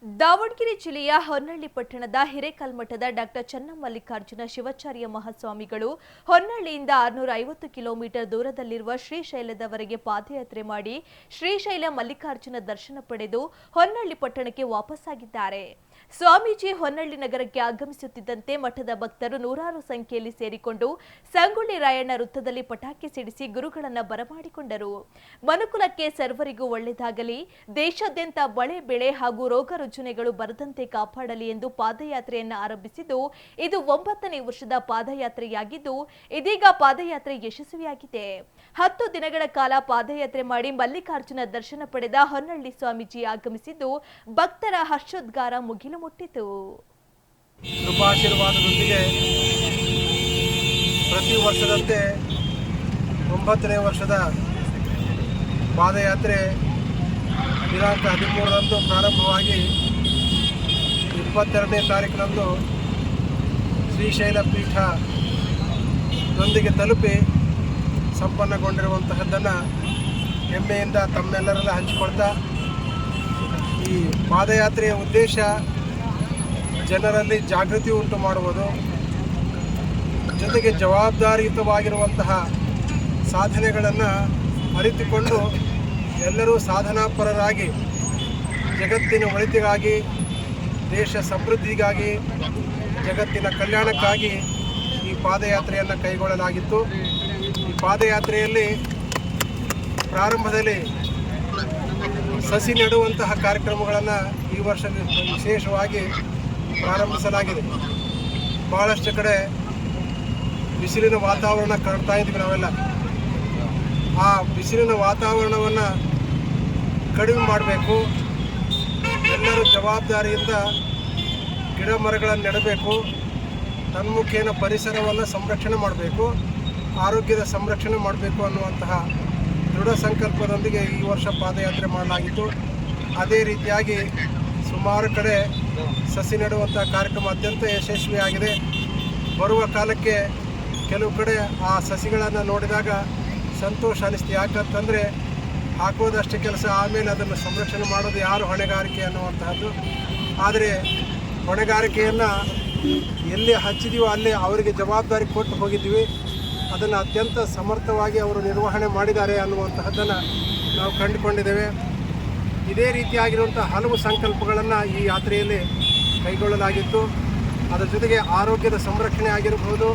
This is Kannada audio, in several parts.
ದಾವಣಗೆರೆ ಜಿಲ್ಲೆಯ ಹೊನ್ನಳ್ಳಿ ಪಟ್ಟಣದ ಹಿರೇಕಲ್ಮಠದ ಡಾಕ್ಟರ್ ಚನ್ನಮಲ್ಲಿಕಾರ್ಜುನ ಶಿವಾಚಾರ್ಯ ಮಹಾಸ್ವಾಮಿಗಳು ಹೊನ್ನಳ್ಳಿಯಿಂದ 650 ಕಿಲೋಮೀಟರ್ ದೂರದಲ್ಲಿರುವ ಶ್ರೀಶೈಲದವರೆಗೆ ಪಾದಯಾತ್ರೆ ಮಾಡಿ ಶ್ರೀಶೈಲ ಮಲ್ಲಿಕಾರ್ಜುನ ದರ್ಶನ ಪಡೆದು ಹೊನ್ನಳ್ಳಿ ಪಟ್ಟಣಕ್ಕೆ ವಾಪಸ್ಸಾಗಿದ್ದಾರೆ. ಸ್ವಾಮೀಜಿ ಹೊನ್ನಳ್ಳಿ ನಗರಕ್ಕೆ ಆಗಮಿಸುತ್ತಿದ್ದಂತೆ ಮಠದ ಭಕ್ತರು ನೂರಾರು ಸಂಖ್ಯೆಯಲ್ಲಿ ಸೇರಿಕೊಂಡು ಸಂಗೊಳ್ಳಿ ರಾಯಣ್ಣ ವೃತ್ತದಲ್ಲಿ ಪಟಾಕಿ ಸಿಡಿಸಿ ಗುರುಗಳನ್ನು ಬರಮಾಡಿಕೊಂಡರು. ಮನುಕುಲಕ್ಕೆ ಸರ್ವರಿಗೂ ಒಳ್ಳೆಯದಾಗಲಿ, ದೇಶಾದ್ಯಂತ ಮಳೆ ಬೆಳೆ ಹಾಗೂ ರೋಗ ರುಜಿನಗಳು ಬರದಂತೆ ಕಾಪಾಡಲಿ ಎಂದು ಪಾದಯಾತ್ರೆಯನ್ನು ಆರಂಭಿಸಿದ್ದು, ಇದು 9ನೇ ವರ್ಷದ ಪಾದಯಾತ್ರೆಯಾಗಿದ್ದು ಇದೀಗ ಪಾದಯಾತ್ರೆ ಯಶಸ್ವಿಯಾಗಿದೆ. 10 ದಿನಗಳ ಕಾಲ ಪಾದಯಾತ್ರೆ ಮಾಡಿ ಮಲ್ಲಿಕಾರ್ಜುನ ದರ್ಶನ ಪಡೆದ ಹೊನ್ನಳ್ಳಿ ಸ್ವಾಮೀಜಿ ಆಗಮಿಸಿದ್ದು ಭಕ್ತರ ಹರ್ಷೋದ್ಗಾರ ಮುಗಿಲು ಮುಟ್ಟಿತು. ಕೃಪಾಶೀರ್ವಾದದೊಂದಿಗೆ ಪ್ರತಿ ವರ್ಷದಂತೆ 9ನೇ ವರ್ಷದ ಪಾದಯಾತ್ರೆ ದಿನಾಂಕ 13ರಂದು ಪ್ರಾರಂಭವಾಗಿ 22ನೇ ತಾರೀಕಿನಂದು ಶ್ರೀಶೈಲ ಪೀಠದೊಂದಿಗೆ ತಲುಪಿ ಸಂಪನ್ನಗೊಂಡಿರುವಂತಹದ್ದನ್ನು ಹೆಮ್ಮೆಯಿಂದ ತಮ್ಮೆಲ್ಲರೆಲ್ಲ ಹಂಚಿಕೊಳ್ತಾ, ಈ ಪಾದಯಾತ್ರೆಯ ಉದ್ದೇಶ ಜನರಲ್ಲಿ ಜಾಗೃತಿ ಉಂಟು ಮಾಡುವುದು, ಜೊತೆಗೆ ಜವಾಬ್ದಾರಿಯುತವಾಗಿರುವಂತಹ ಸಾಧನೆಗಳನ್ನು ಅರಿತುಕೊಂಡು ಎಲ್ಲರೂ ಸಾಧನಾಪರರಾಗಿ ಜಗತ್ತಿನ ಒಳಿತಿಗಾಗಿ, ದೇಶ ಸಮೃದ್ಧಿಗಾಗಿ, ಜಗತ್ತಿನ ಕಲ್ಯಾಣಕ್ಕಾಗಿ ಈ ಪಾದಯಾತ್ರೆಯನ್ನು ಕೈಗೊಳ್ಳಲಾಗಿತ್ತು. ಈ ಪಾದಯಾತ್ರೆಯಲ್ಲಿ ಪ್ರಾರಂಭದಲ್ಲಿ ಸಸಿ ನೆಡುವಂತಹ ಕಾರ್ಯಕ್ರಮಗಳನ್ನು ಈ ವರ್ಷ ವಿಶೇಷವಾಗಿ ಪ್ರಾರಂಭಿಸಲಾಗಿದೆ. ಭಾಳಷ್ಟು ಕಡೆ ಬಿಸಿಲಿನ ವಾತಾವರಣ ಕಾಣ್ತಾ ಇದ್ವಿ ನಾವೆಲ್ಲ. ಆ ಬಿಸಿಲಿನ ವಾತಾವರಣವನ್ನು ಕಡಿಮೆ ಮಾಡಬೇಕು, ಎಲ್ಲರೂ ಜವಾಬ್ದಾರಿಯಿಂದ ಗಿಡ ಮರಗಳನ್ನು ನೆಡಬೇಕು, ತನ್ಮುಖೇನ ಪರಿಸರವನ್ನು ಸಂರಕ್ಷಣೆ ಮಾಡಬೇಕು, ಆರೋಗ್ಯದ ಸಂರಕ್ಷಣೆ ಮಾಡಬೇಕು ಅನ್ನುವಂತಹ ದೃಢ ಸಂಕಲ್ಪದೊಂದಿಗೆ ಈ ವರ್ಷ ಪಾದಯಾತ್ರೆ ಮಾಡಲಾಗಿತ್ತು. ಅದೇ ರೀತಿಯಾಗಿ ಸುಮಾರು ಕಡೆ ಸಸಿ ನೆಡುವಂಥ ಕಾರ್ಯಕ್ರಮ ಅತ್ಯಂತ ಯಶಸ್ವಿಯಾಗಿದೆ. ಬರುವ ಕಾಲಕ್ಕೆ ಕೆಲವು ಕಡೆ ಆ ಸಸಿಗಳನ್ನು ನೋಡಿದಾಗ ಸಂತೋಷ ಅನಿಸ್ತು. ಯಾಕಂತಂದರೆ ಹಾಕೋದಷ್ಟೇ ಕೆಲಸ, ಆಮೇಲೆ ಅದನ್ನು ಸಂರಕ್ಷಣೆ ಮಾಡೋದು ಯಾರು ಹೊಣೆಗಾರಿಕೆ ಅನ್ನುವಂತಹದ್ದು. ಆದರೆ ಹೊಣೆಗಾರಿಕೆಯನ್ನು ಎಲ್ಲಿ ಹಚ್ಚಿದೀವೋ ಅಲ್ಲಿ ಅವರಿಗೆ ಜವಾಬ್ದಾರಿ ಕೊಟ್ಟು ಹೋಗಿದ್ದೀವಿ. ಅದನ್ನು ಅತ್ಯಂತ ಸಮರ್ಥವಾಗಿ ಅವರು ನಿರ್ವಹಣೆ ಮಾಡಿದ್ದಾರೆ ಅನ್ನುವಂತಹದ್ದನ್ನು ನಾವು ಕಂಡುಕೊಂಡಿದ್ದೇವೆ. ಇದೇ ರೀತಿಯಾಗಿರುವಂಥ ಹಲವು ಸಂಕಲ್ಪಗಳನ್ನು ಈ ಯಾತ್ರೆಯಲ್ಲಿ ಕೈಗೊಳ್ಳಲಾಗಿತ್ತು. ಅದರ ಜೊತೆಗೆ ಆರೋಗ್ಯದ ಸಂರಕ್ಷಣೆ ಆಗಿರಬಹುದು,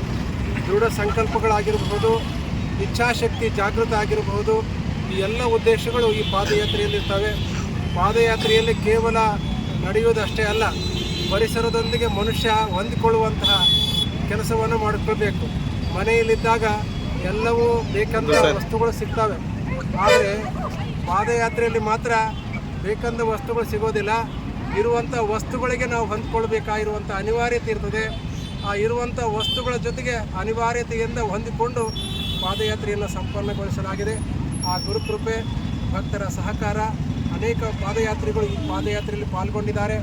ದೃಢ ಸಂಕಲ್ಪಗಳಾಗಿರಬಹುದು, ಇಚ್ಛಾಶಕ್ತಿ ಜಾಗೃತ ಆಗಿರಬಹುದು, ಈ ಎಲ್ಲ ಉದ್ದೇಶಗಳು ಈ ಪಾದಯಾತ್ರೆಯಲ್ಲಿರ್ತವೆ. ಪಾದಯಾತ್ರೆಯಲ್ಲಿ ಕೇವಲ ನಡೆಯುವುದಷ್ಟೇ ಅಲ್ಲ, ಪರಿಸರದೊಂದಿಗೆ ಮನುಷ್ಯ ಹೊಂದಿಕೊಳ್ಳುವಂತಹ ಕೆಲಸವನ್ನು ಮಾಡಿಕೊಳ್ಬೇಕು. ಮನೆಯಲ್ಲಿದ್ದಾಗ ಎಲ್ಲವೂ ಬೇಕಂದ ವಸ್ತುಗಳು ಸಿಗ್ತವೆ, ಆದರೆ ಪಾದಯಾತ್ರೆಯಲ್ಲಿ ಮಾತ್ರ ಬೇಕಂದ ವಸ್ತುಗಳು ಸಿಗೋದಿಲ್ಲ. ಇರುವಂಥ ವಸ್ತುಗಳಿಗೆ ನಾವು ಹೊಂದಿಕೊಳ್ಬೇಕಾಗಿರುವಂಥ ಅನಿವಾರ್ಯತೆ ಇರ್ತದೆ. ಆ ಇರುವಂಥ ವಸ್ತುಗಳ ಜೊತೆಗೆ ಅನಿವಾರ್ಯತೆಯಿಂದ ಹೊಂದಿಕೊಂಡು ಪಾದಯಾತ್ರೆಯನ್ನು ಸಂಪನ್ನಗೊಳಿಸಲಾಗಿದೆ. ಆ ಗುರುಕೃಪೆ, ಭಕ್ತರ ಸಹಕಾರ, ಅನೇಕ ಪಾದಯಾತ್ರಿಗಳು ಈ ಪಾದಯಾತ್ರೆಯಲ್ಲಿ ಪಾಲ್ಗೊಂಡಿದ್ದಾರೆ.